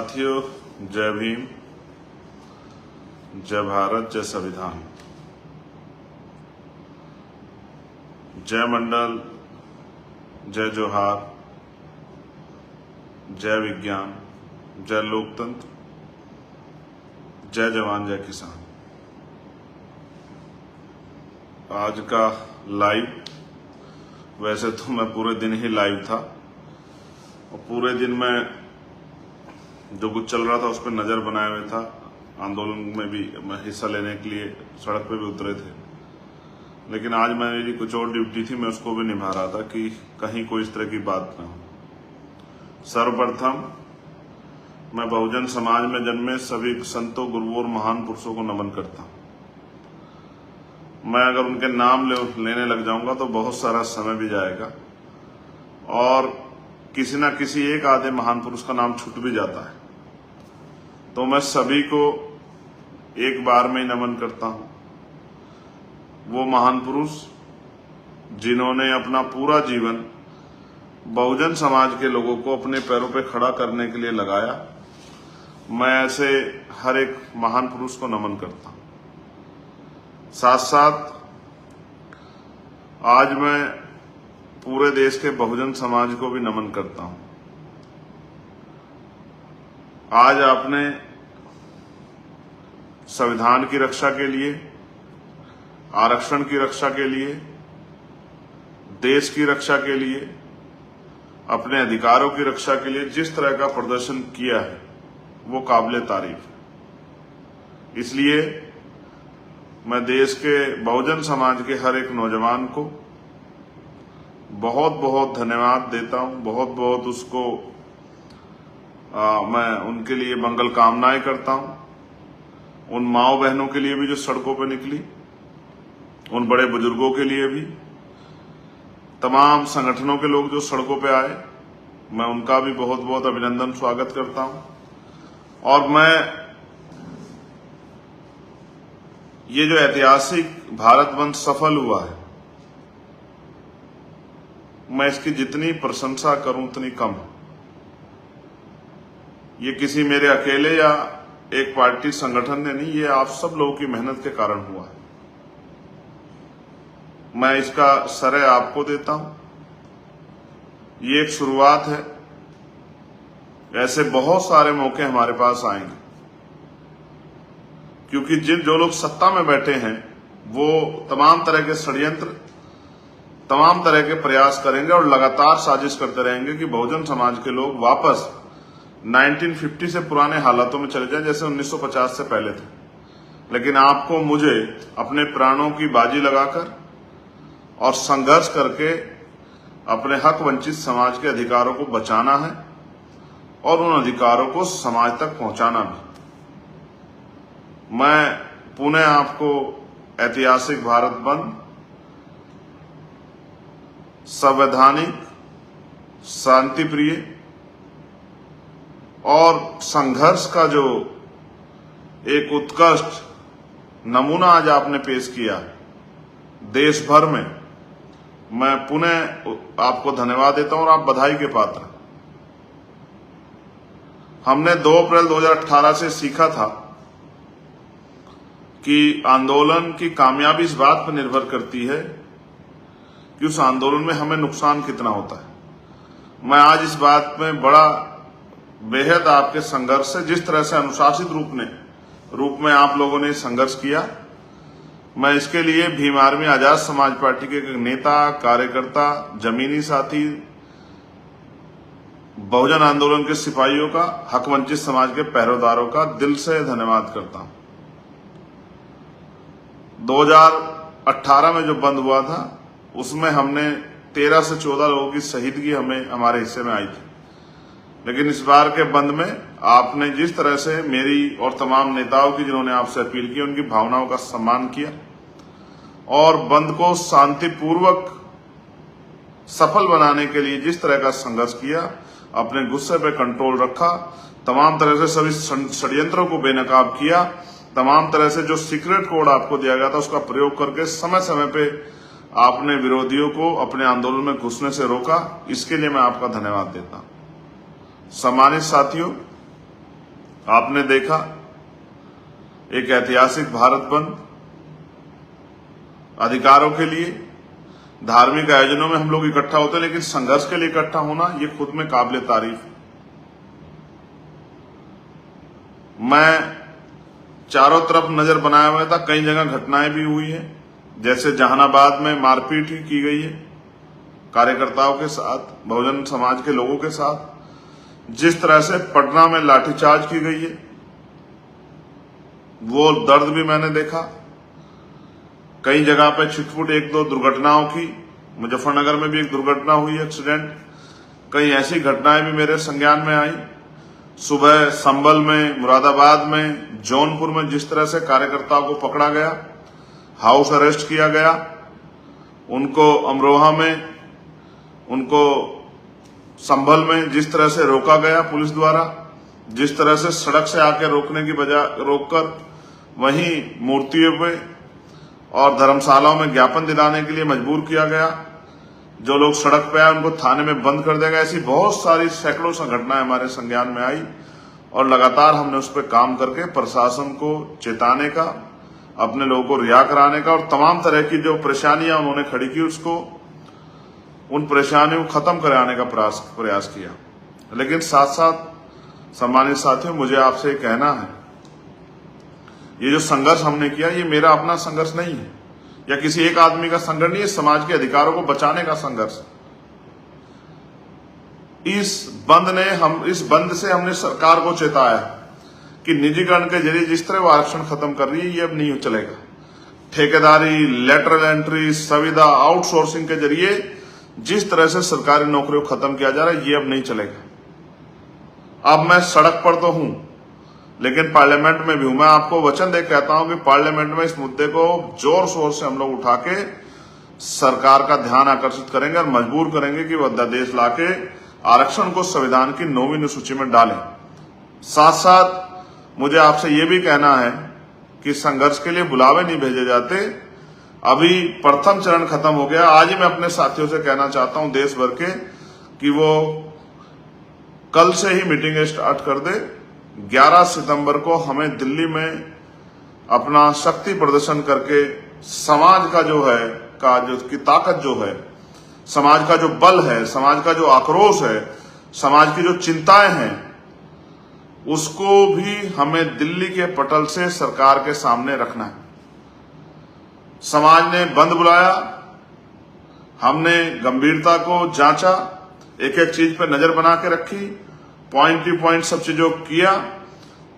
साथियों, जय भीम, जय भारत, जय संविधान। जय मंडल, जय जोहार, जय विज्ञान, जय लोकतंत्र, जय जवान, जय किसान। आज का लाइव, वैसे तो मैं पूरे दिन ही लाइव था और पूरे दिन में जो कुछ चल रहा था उस पर नजर बनाए हुए था। आंदोलन में भी मैं हिस्सा लेने के लिए सड़क पे भी उतरे थे, लेकिन आज मेरी कुछ और ड्यूटी थी, मैं उसको भी निभा रहा था कि कहीं कोई इस तरह की बात ना हो। सर्वप्रथम मैं बहुजन समाज में जन्मे सभी संतों, गुरुओं और महान पुरुषों को नमन करता हूं। मैं अगर उनके नाम लेने लग जाऊंगा तो बहुत सारा समय भी जाएगा और किसी ना किसी एक आधे महान पुरुष का नाम छूट भी जाता है, तो मैं सभी को एक बार में ही नमन करता हूं। वो महान पुरुष जिन्होंने अपना पूरा जीवन बहुजन समाज के लोगों को अपने पैरों पे खड़ा करने के लिए लगाया, मैं ऐसे हर एक महान पुरुष को नमन करता हूं। साथ साथ आज मैं पूरे देश के बहुजन समाज को भी नमन करता हूं। आज आपने संविधान की रक्षा के लिए, आरक्षण की रक्षा के लिए, देश की रक्षा के लिए, अपने अधिकारों की रक्षा के लिए जिस तरह का प्रदर्शन किया है वो काबिले तारीफ है। इसलिए मैं देश के बहुजन समाज के हर एक नौजवान को बहुत बहुत धन्यवाद देता हूं, बहुत बहुत उसको मैं उनके लिए मंगल कामनाएं करता हूं। उन माओ बहनों के लिए भी जो सड़कों पर निकली, उन बड़े बुजुर्गों के लिए भी, तमाम संगठनों के लोग जो सड़कों पे आए, मैं उनका भी बहुत बहुत अभिनंदन, स्वागत करता हूं। और मैं ये जो ऐतिहासिक भारत बंद सफल हुआ है, मैं इसकी जितनी प्रशंसा करूं उतनी कम है। ये किसी मेरे अकेले या एक पार्टी संगठन ने नहीं, ये आप सब लोगों की मेहनत के कारण हुआ है। मैं इसका श्रेय आपको देता हूं। ये एक शुरुआत है, ऐसे बहुत सारे मौके हमारे पास आएंगे, क्योंकि जो लोग सत्ता में बैठे हैं वो तमाम तरह के षड्यंत्र, तमाम तरह के प्रयास करेंगे और लगातार साजिश करते रहेंगे कि बहुजन समाज के लोग वापस 1950 से पुराने हालातों में चले जाएं जैसे 1950 से पहले थे। लेकिन आपको, मुझे अपने प्राणों की बाजी लगाकर और संघर्ष करके अपने हक वंचित समाज के अधिकारों को बचाना है और उन अधिकारों को समाज तक पहुंचाना भी। मैं पुनः आपको ऐतिहासिक भारत बंद, संवैधानिक, शांति प्रिय और संघर्ष का जो एक उत्कृष्ट नमूना आज आपने पेश किया देश भर में, मैं पुनः आपको धन्यवाद देता हूं और आप बधाई के पात्र। हमने 2 अप्रैल 2018 से सीखा था कि आंदोलन की कामयाबी इस बात पर निर्भर करती है कि उस आंदोलन में हमें नुकसान कितना होता है। मैं आज इस बात में बड़ा बेहद आपके संघर्ष से, जिस तरह से अनुशासित रूप में आप लोगों ने संघर्ष किया, मैं इसके लिए भीम आर्मी आजाद समाज पार्टी के नेता, कार्यकर्ता, जमीनी साथी, बहुजन आंदोलन के सिपाहियों का, हक वंचित समाज के पहरेदारों का दिल से धन्यवाद करता हूं। 2018 में जो बंद हुआ था उसमें हमने 13 से 14 लोगों की शहीदगी हमारे हिस्से में आई थी, लेकिन इस बार के बंद में आपने जिस तरह से मेरी और तमाम नेताओं की, जिन्होंने आपसे अपील की, उनकी भावनाओं का सम्मान किया और बंद को शांतिपूर्वक सफल बनाने के लिए जिस तरह का संघर्ष किया, अपने गुस्से पे कंट्रोल रखा, तमाम तरह से सभी षड्यंत्रों को बेनकाब किया, तमाम तरह से जो सीक्रेट कोड आपको दिया गया था उसका प्रयोग करके समय समय पे आपने विरोधियों को अपने आंदोलन में घुसने से रोका। इसके लिए मैं आपका धन्यवाद देता हूं। सम्मानित साथियों, आपने देखा एक ऐतिहासिक भारत बंद, अधिकारों के लिए धार्मिक आयोजनों में हम लोग इकट्ठा होते हैं, लेकिन संघर्ष के लिए इकट्ठा होना ये खुद में काबिले तारीफ है। मैं चारों तरफ नजर बनाया हुआ था, कई जगह घटनाएं भी हुई है, जैसे जहानाबाद में मारपीट ही की गई है कार्यकर्ताओं के साथ, बहुजन समाज के लोगों के साथ। जिस तरह से पटना में लाठीचार्ज की गई है, वो दर्द भी मैंने देखा। कई जगह पे छिटपुट एक दो दुर्घटनाओं की, मुजफ्फरनगर में भी एक दुर्घटना हुई, एक्सीडेंट। कई ऐसी घटनाएं भी मेरे संज्ञान में आई। सुबह संभल में, मुरादाबाद में, जौनपुर में जिस तरह से कार्यकर्ताओं को पकड़ा गया, हाउस अरेस्ट किया गया, उनको अमरोहा में, उनको संभल में जिस तरह से रोका गया पुलिस द्वारा, जिस तरह से सड़क से आकर रोकने की बजाय रोककर वहीं मूर्तियों पे और धर्मशालाओं में ज्ञापन दिलाने के लिए मजबूर किया गया, जो लोग सड़क पे आए उनको थाने में बंद कर दिया गया। ऐसी बहुत सारी सैकड़ों घटनाएं हमारे संज्ञान में आई और लगातार हमने उस पर काम करके प्रशासन को चेताने का, अपने लोगों को रिहा कराने का और तमाम तरह की जो परेशानियां उन्होंने खड़ी की उसको, उन परेशानियों को खत्म कराने का प्रयास किया। लेकिन साथ साथ सम्मानित साथियों, मुझे आपसे कहना है, ये जो संघर्ष हमने किया ये मेरा अपना संघर्ष नहीं है या किसी एक आदमी का संघर्ष नहीं है, समाज के अधिकारों को बचाने का संघर्ष। इस बंद से हमने सरकार को चेताया कि निजीकरण के जरिए जिस तरह वो आरक्षण खत्म कर रही है ये अब नहीं चलेगा। ठेकेदारी, लेटरल एंट्री, संविदा, आउटसोर्सिंग के जरिए जिस तरह से सरकारी नौकरियों को खत्म किया जा रहा है ये अब नहीं चलेगा। अब मैं सड़क पर तो हूं लेकिन पार्लियामेंट में भी हूं। मैं आपको वचन दे कहता हूं कि पार्लियामेंट में इस मुद्दे को जोर शोर से हम लोग उठा के सरकार का ध्यान आकर्षित करेंगे और मजबूर करेंगे कि वह अध्यादेश लाके आरक्षण को संविधान की 9वीं अनुसूची में डालें। साथ साथ मुझे आपसे ये भी कहना है कि संघर्ष के लिए बुलावे नहीं भेजे जाते। अभी प्रथम चरण खत्म हो गया। आज ही मैं अपने साथियों से कहना चाहता हूं देश भर के कि वो कल से ही मीटिंग स्टार्ट कर दे। 11 सितंबर को हमें दिल्ली में अपना शक्ति प्रदर्शन करके समाज का जो है की ताकत जो है, समाज का जो बल है, समाज का जो आक्रोश है, समाज की जो चिंताएं हैं, उसको भी हमें दिल्ली के पटल से सरकार के सामने रखना है। समाज ने बंद बुलाया, हमने गंभीरता को जांचा, एक एक चीज पर नजर बना के रखी, पॉइंट टू पॉइंट सब चीजों को किया,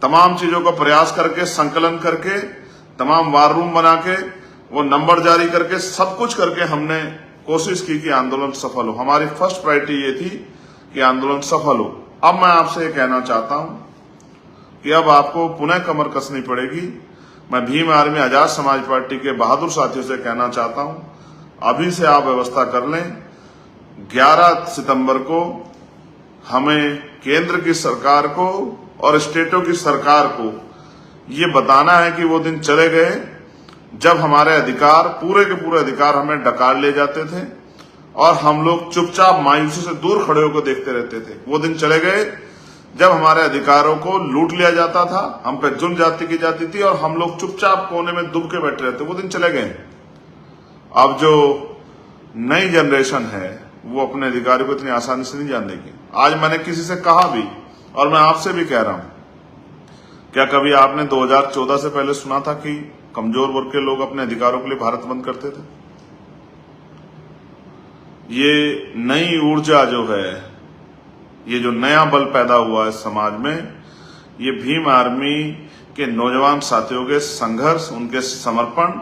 तमाम चीजों का प्रयास करके, संकलन करके, तमाम वार रूम बना के, वो नंबर जारी करके, सब कुछ करके हमने कोशिश की कि आंदोलन सफल हो। हमारी फर्स्ट प्रायोरिटी ये थी कि आंदोलन सफल हो। अब मैं आपसे ये कहना चाहता हूं कि अब आपको पुनः कमर कसनी पड़ेगी। मैं भीम आर्मी आजाद समाज पार्टी के बहादुर साथियों से कहना चाहता हूं, अभी से आप व्यवस्था कर लें। 11 सितंबर को हमें केंद्र की सरकार को और स्टेटों की सरकार को ये बताना है कि वो दिन चले गए जब हमारे अधिकार, पूरे के पूरे अधिकार हमें डकार ले जाते थे और हम लोग चुपचाप मायूसी से दूर खड़े होकर देखते रहते थे। वो दिन चले गए जब हमारे अधिकारों को लूट लिया जाता था, हम पे जुल्म जाति की जाती थी और हम लोग चुपचाप कोने में दुब के बैठे रहते। वो दिन चले गए। अब जो नई जनरेशन है वो अपने अधिकारों को इतनी आसानी से नहीं जान देगी। आज मैंने किसी से कहा भी और मैं आपसे भी कह रहा हूं, क्या कभी आपने 2014 से पहले सुना था कि कमजोर वर्ग के लोग अपने अधिकारों के लिए भारत बंद करते थे? ये नई ऊर्जा जो है, ये जो नया बल पैदा हुआ है समाज में, ये भीम आर्मी के नौजवान साथियों के संघर्ष, उनके समर्पण,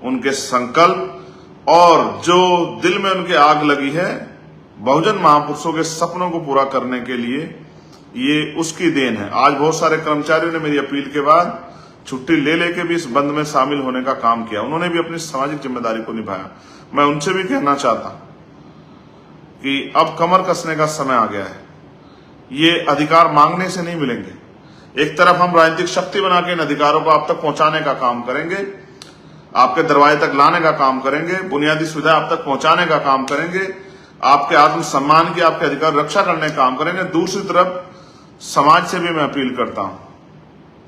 उनके संकल्प और जो दिल में उनके आग लगी है बहुजन महापुरुषों के सपनों को पूरा करने के लिए, ये उसकी देन है। आज बहुत सारे कर्मचारियों ने मेरी अपील के बाद छुट्टी ले लेके भी इस बंद में शामिल होने का काम किया। उन्होंने भी अपनी सामाजिक जिम्मेदारी को निभाया। मैं उनसे भी कहना चाहता हूं कि अब कमर कसने का समय आ गया है। ये अधिकार मांगने से नहीं मिलेंगे। एक तरफ हम राजनीतिक शक्ति बना के इन अधिकारों को आप तक पहुंचाने का काम करेंगे, आपके दरवाजे तक लाने का काम करेंगे, बुनियादी सुविधा आप तक पहुंचाने का काम करेंगे, आपके आत्मसम्मान की, आपके अधिकार रक्षा करने का काम करेंगे। दूसरी तरफ समाज से भी मैं अपील करता हूं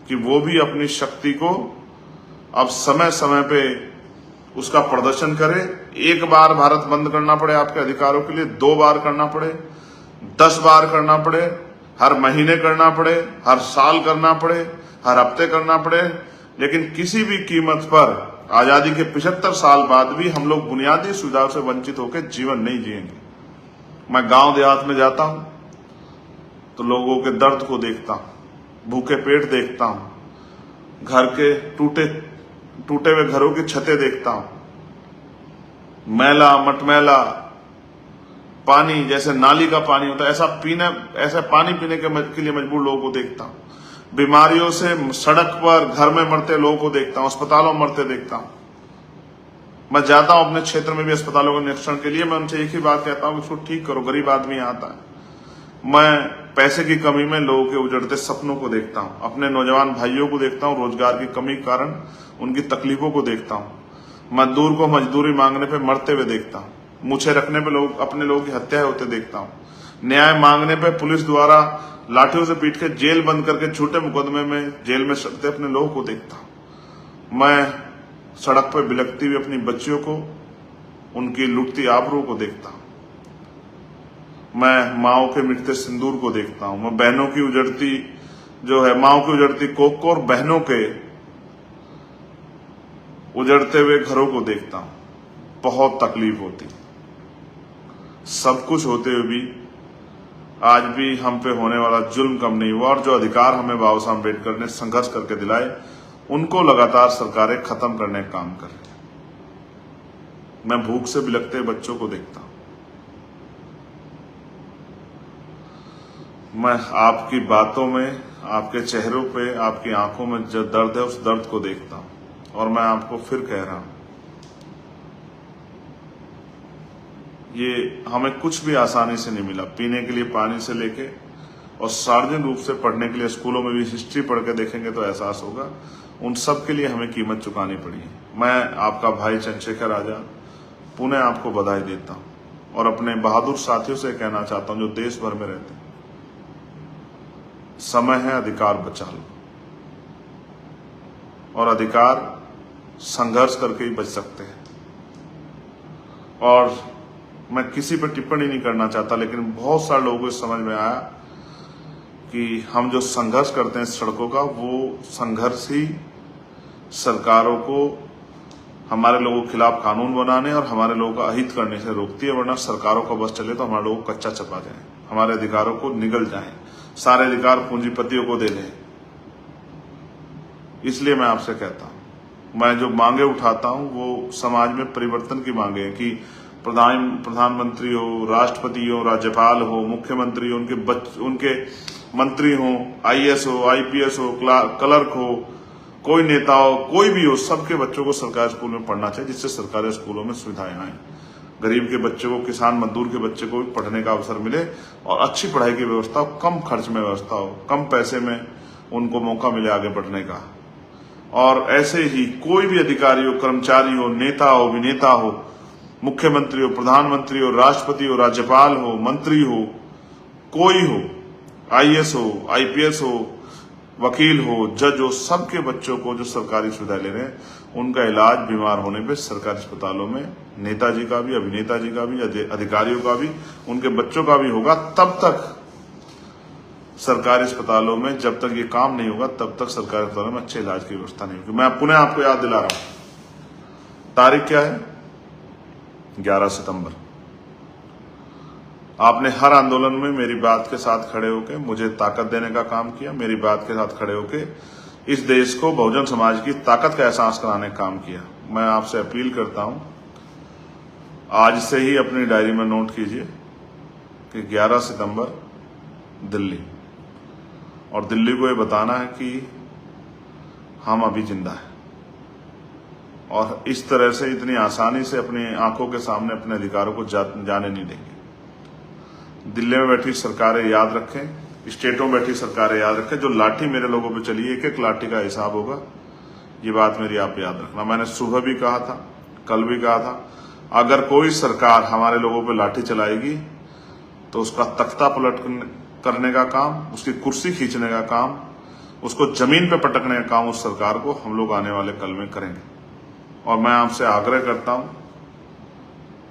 कि वो भी अपनी शक्ति को अब समय समय पे उसका प्रदर्शन करे। एक बार भारत बंद करना पड़े आपके अधिकारों के लिए, 2 बार करना पड़े, 10 बार करना पड़े, हर महीने करना पड़े, हर साल करना पड़े, हर हफ्ते करना पड़े, लेकिन किसी भी कीमत पर आजादी के 75 साल बाद भी हम लोग बुनियादी सुविधाओं से वंचित होकर जीवन नहीं जिएंगे। मैं गांव देहात में जाता हूं तो लोगों के दर्द को देखता हूं, भूखे पेट देखता हूं, घर के टूटे हुए घरों की छतें देखता हूं, मैला मटमैला पानी, जैसे नाली का पानी होता है ऐसा पानी पीने के लिए मजबूर लोगों को देखता हूं, बीमारियों से सड़क पर घर में मरते लोगों को देखता हूं, अस्पतालों में मरते देखता हूं। मैं जाता हूं अपने क्षेत्र में भी अस्पतालों के निरीक्षण के लिए, मैं उनसे एक ही बात कहता हूं कि इसको ठीक करो, गरीब आदमी आता है। मैं पैसे की कमी में लोगों के उजड़ते सपनों को देखता हूं, अपने नौजवान भाइयों को देखता हूं, रोजगार की कमी के कारण उनकी तकलीफों को देखता हूं, मजदूर को मजदूरी मांगने पे मरते हुए देखता हूं, मुझे रखने पे अपने लोगों की हत्या होते देखता हूं, न्याय मांगने पे पुलिस द्वारा लाठियों से पीट के जेल बंद करके झूठे मुकदमे में जेल में सड़ते अपने लोगों को देखता हूं। मैं सड़क पर बिलखती हुई अपनी बच्चियों को, उनकी लुटती आबरू को देखता हूं। मैं माओ के मिटते सिंदूर को देखता हूं। मैं बहनों की उजड़ती माओ की उजड़ती कोख को और बहनों के उजड़ते हुए घरों को देखता हूं। बहुत तकलीफ होती, सब कुछ होते हुए भी आज भी हम पे होने वाला जुल्म कम नहीं हुआ, और जो अधिकार हमें बाबा साहब अम्बेडकर ने संघर्ष करके दिलाए उनको लगातार सरकारें खत्म करने का काम कर रही हैं। मैं भूख से बिलखते बच्चों को देखता हूं। मैं आपकी बातों में, आपके चेहरों पे, आपकी आंखों में जो दर्द है उस दर्द को देखता हूं, और मैं आपको फिर कह रहा हूं, ये हमें कुछ भी आसानी से नहीं मिला। पीने के लिए पानी से लेके और सार्वजनिक रूप से पढ़ने के लिए स्कूलों में भी हिस्ट्री पढ़ के देखेंगे तो एहसास होगा, उन सब के लिए हमें कीमत चुकानी पड़ी है। मैं आपका भाई चंद्रशेखर आजाद पुनः आपको बधाई देता हूं, और अपने बहादुर साथियों से कहना चाहता हूं जो देश भर में रहते हैं, समय है, अधिकार बचा लो। और अधिकार संघर्ष करके ही बच सकते हैं। और मैं किसी पर टिप्पणी नहीं करना चाहता, लेकिन बहुत सारे लोगों को समझ में आया कि हम जो संघर्ष करते हैं सड़कों का, वो संघर्ष ही सरकारों को हमारे लोगों के खिलाफ कानून बनाने और हमारे लोगों का अहित करने से रोकती है। वरना सरकारों का बस चले तो हमारे लोगों को कच्चा चपा जाए, हमारे अधिकारों को निगल जाए, सारे अधिकार पूंजीपतियों को दे दें। इसलिए मैं आपसे कहता हूं, मैं जो मांगे उठाता हूं वो समाज में परिवर्तन की मांगे हैं कि प्रधानमंत्री हो, राष्ट्रपति हो, राज्यपाल हो, मुख्यमंत्री हो, उनके मंत्री हो, आईएएस हो, आईपीएस हो, क्लर्क हो, कोई नेता हो, कोई भी हो, सबके बच्चों को सरकारी स्कूल में पढ़ना चाहिए, जिससे सरकारी स्कूलों में सुविधाएं आए, गरीब के बच्चे को, किसान मजदूर के बच्चे को भी पढ़ने का अवसर मिले, और अच्छी पढ़ाई की व्यवस्था हो, कम खर्च में व्यवस्था हो, कम पैसे में उनको मौका मिले आगे बढ़ने का। और ऐसे ही कोई भी अधिकारी हो, कर्मचारी हो, नेता हो, अभिनेता हो, मुख्यमंत्री हो, प्रधानमंत्री हो, राष्ट्रपति हो, राज्यपाल हो, मंत्री हो, कोई हो, आईएएस हो, आईपीएस हो, वकील हो, जज हो, सबके बच्चों को जो सरकारी सुविधा ले रहे हैं, उनका इलाज बीमार होने पे सरकारी अस्पतालों में नेताजी का भी, अभिनेता जी का भी, अधिकारियों का भी, उनके बच्चों का भी होगा। तब तक सरकारी अस्पतालों में, जब तक ये काम नहीं होगा, तब तक सरकारी अस्पतालों में अच्छे इलाज की व्यवस्था नहीं होगी। मैं पुनः आपको याद दिला रहा हूं, तारीख क्या है? 11 सितंबर। आपने हर आंदोलन में मेरी बात के साथ खड़े होकर मुझे ताकत देने का काम किया, मेरी बात के साथ खड़े होकर इस देश को बहुजन समाज की ताकत का एहसास कराने का काम किया। मैं आपसे अपील करता हूं, आज से ही अपनी डायरी में नोट कीजिए कि 11 सितंबर दिल्ली, और दिल्ली को ये बताना है कि हम अभी जिंदा हैं, और इस तरह से इतनी आसानी से अपनी आंखों के सामने अपने अधिकारों को जाने नहीं देंगे। दिल्ली में बैठी सरकारें याद रखें, स्टेटों में बैठी सरकारें याद रखें, जो लाठी मेरे लोगों पे चली, एक एक लाठी का हिसाब होगा। ये बात मेरी आप याद रखना। मैंने सुबह भी कहा था, कल भी कहा था, अगर कोई सरकार हमारे लोगों पे लाठी चलाएगी तो उसका तख्ता पलट करने का काम, उसकी कुर्सी खींचने का काम उसको जमीन पे पटकने का काम उस सरकार को हम लोग आने वाले कल में करेंगे। और मैं आपसे आग्रह करता हूं,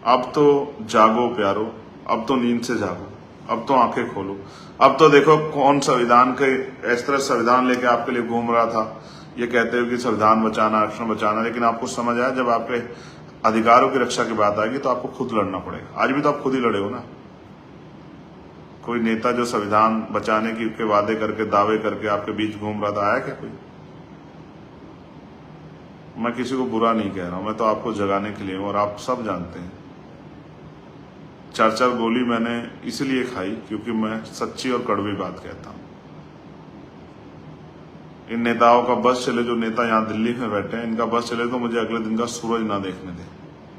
अब तो जागो प्यारो, अब तो नींद से जागो, अब तो आंखें खोलो। अब तो देखो कौन संविधान के इस तरह संविधान लेके आपके लिए घूम रहा था, ये कहते हुए कि संविधान बचाना, आरक्षण बचाना, लेकिन आपको समझ आया जब आपके अधिकारों की रक्षा की बात आएगी तो आपको खुद लड़ना पड़ेगा। आज भी तो आप खुद ही लड़े हो ना। कोई नेता जो संविधान बचाने के वादे करके, दावे करके आपके बीच घूम रहा था, आया क्या कोई? मैं किसी को बुरा नहीं कह रहा हूं, मैं तो आपको जगाने के लिए हूं और आप सब जानते हैं। 4-4 गोली मैंने इसलिए खाई क्योंकि मैं सच्ची और कड़वी बात कहता हूं। इन नेताओं का बस चले, जो नेता यहां दिल्ली में बैठे हैं, इनका बस चले तो मुझे अगले दिन का सूरज ना देखने दे,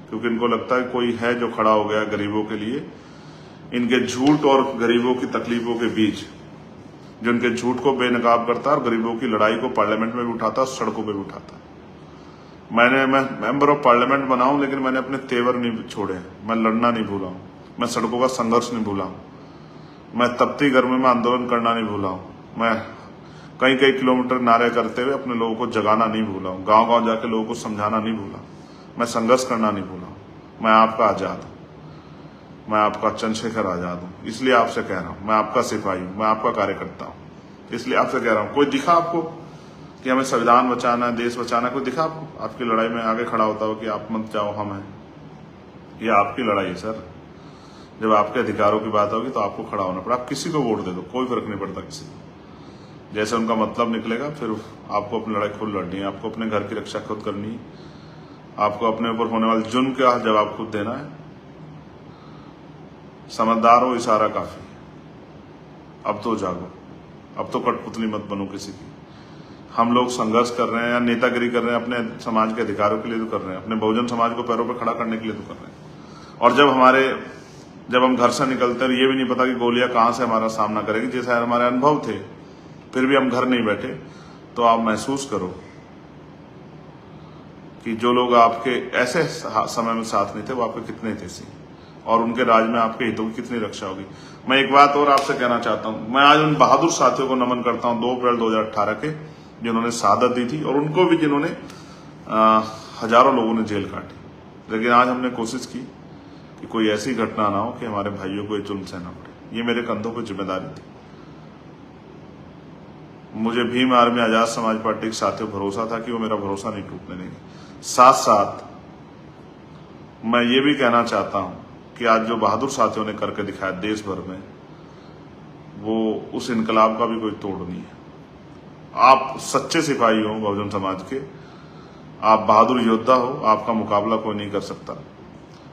क्योंकि इनको लगता है कोई है जो खड़ा हो गया गरीबों के लिए। इनके झूठ और गरीबों की तकलीफों के बीच, जो इनके झूठ को बेनकाब करता है और गरीबों की लड़ाई को पार्लियामेंट में भी उठाता है, सड़कों पर भी उठाता है। मैं मेंबर ऑफ पार्लियामेंट बना हूं, लेकिन मैंने अपने तेवर नहीं छोड़े, मैं लड़ना नहीं भूला हूं, मैं सड़कों का संघर्ष नहीं भूला हूं, मैं तपती गर्मी में आंदोलन करना नहीं भूला हूं, मैं कई किलोमीटर नारे करते हुए अपने लोगों को जगाना नहीं भूला हूं, गांव-गांव जाके लोगों को समझाना नहीं भूला, मैं संघर्ष करना नहीं भूला हूं। मैं आपका आजाद हूं, मैं आपका चंद्रशेखर आजाद हूं, इसलिए आपसे कह रहा हूं। मैं आपका सिपाही हूं, मैं आपका कार्यकर्ता हूं, इसलिए आपसे कह रहा हूं। कोई दिखा आपको कि हमें संविधान बचाना है, देश बचाना है? कोई दिखा आपको? आपकी लड़ाई में आगे खड़ा होता हो कि आप मत जाओ, हम हैं? ये आपकी लड़ाई है सर। जब आपके अधिकारों की बात होगी तो आपको खड़ा होना पड़ा। आप किसी को वोट दे दो, कोई फर्क नहीं पड़ता किसी को। जैसे उनका मतलब निकलेगा, फिर आपको अपनी लड़ाई खुद लड़नी है, आपको अपने घर की रक्षा खुद करनी है, आपको अपने ऊपर होने वाले जुर्म का जवाब खुद देना है। समझदार हो, इशारा काफी है। अब तो जागो, अब तो कठपुतली मत बनो किसी की। हम लोग संघर्ष कर रहे हैं या नेतागिरी कर रहे हैं, अपने समाज के अधिकारों के लिए तो कर रहे हैं, अपने बहुजन समाज को पैरों पर खड़ा करने के लिए तो कर रहे हैं। और जब हम घर से निकलते हैं, ये भी नहीं पता कि गोलियां कहां से हमारा सामना करेगी, जैसे हमारे अनुभव थे, फिर भी हम घर नहीं बैठे, तो आप महसूस करो कि जो लोग आपके ऐसे समय में साथ नहीं थे वो आपके कितने थे सी, और उनके राज में आपके हितों की कितनी रक्षा होगी। मैं एक बात और आपसे कहना चाहता हूं, मैं आज उन बहादुर साथियों को नमन करता हूं 2 अप्रैल 2018 के, जिन्होंने शहादत दी थी, और उनको भी जिन्होंने हजारों लोगों ने जेल काटी। लेकिन आज हमने कोशिश की कि कोई ऐसी घटना ना हो कि हमारे भाइयों को ये जुल्म सहना पड़े। ये मेरे कंधों पर जिम्मेदारी थी। मुझे भीम आर्मी आजाद समाज पार्टी के साथियों भरोसा था कि वो मेरा भरोसा नहीं टूटने देंगे। साथ साथ मैं ये भी कहना चाहता हूं कि आज जो बहादुर साथियों ने करके दिखाया देश भर में, वो उस इनकलाब का भी कोई तोड़ नहीं है। आप सच्चे सिपाही हो बहुजन समाज के, आप बहादुर योद्धा हो, आपका मुकाबला कोई नहीं कर सकता।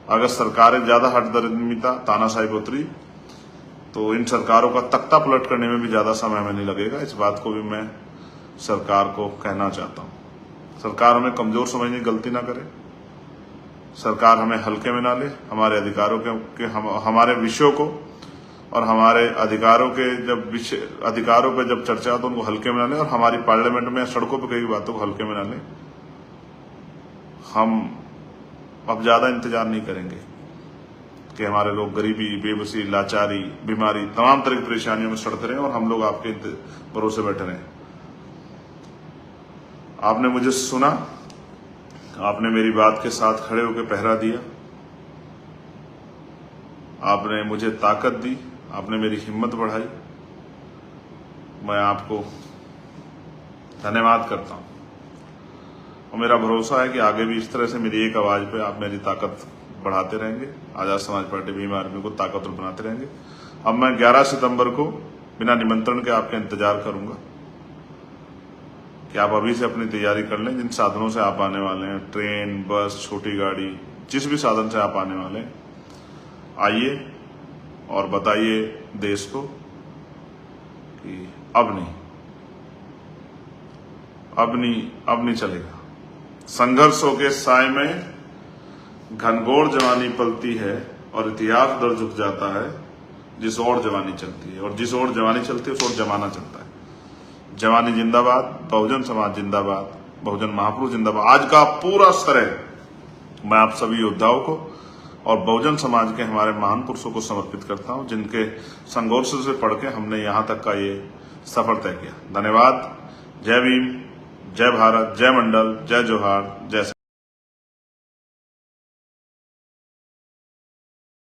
अगर सरकारें ज्यादा हठधर्मिता, तानाशाही उतरी, तो इन सरकारों का तख्ता पलट करने में भी ज्यादा समय में नहीं लगेगा। इस बात को भी मैं सरकार को कहना चाहता हूं। सरकार हमें कमजोर समझने की गलती ना करे, सरकार हमें हल्के में ना ले। हमारे अधिकारों हमारे विषयों को और हमारे अधिकारों पे जब चर्चा हो तो उनको हल्के में ना ले, और हमारी पार्लियामेंट में सड़कों पर कई बातों को हल्के में ना ले। हम अब ज्यादा इंतजार नहीं करेंगे कि हमारे लोग गरीबी, बेबसी, लाचारी, बीमारी, तमाम तरह की परेशानियों में सड़ते रहे और हम लोग आपके भरोसे बैठे रहे। आपने मुझे सुना, आपने मेरी बात के साथ खड़े होकर पहरा दिया, आपने मुझे ताकत दी, आपने मेरी हिम्मत बढ़ाई। मैं आपको धन्यवाद करता हूं, और मेरा भरोसा है कि आगे भी इस तरह से मेरी एक आवाज पे आप मेरी ताकत बढ़ाते रहेंगे, आजाद समाज पार्टी भीम आर्मी को ताकतवर बनाते रहेंगे। अब मैं 11 सितंबर को बिना निमंत्रण के आपका इंतजार करूंगा कि आप अभी से अपनी तैयारी कर लें। जिन साधनों से आप आने वाले हैं, ट्रेन, बस, छोटी गाड़ी, जिस भी साधन से आप आने वाले हैं, आइए और बताइए देश को कि अब नहीं चलेगा। संघर्षों के साए में घनघोर जवानी पलती है और इतिहास दर झुक जाता है जिस ओर जवानी चलती है, और जिस ओर जवानी चलती है उस ओर जमाना चलता है। जवानी जिंदाबाद, बहुजन समाज जिंदाबाद, बहुजन महापुरुष जिंदाबाद। आज का पूरा श्रेय मैं आप सभी योद्धाओं को और बहुजन समाज के हमारे महान पुरुषों को समर्पित करता हूं, जिनके संघर्ष से पढ़ के हमने यहां तक का ये सफर तय किया। धन्यवाद। जय भीम, जय भारत, जय मंडल, जय जोहार, जय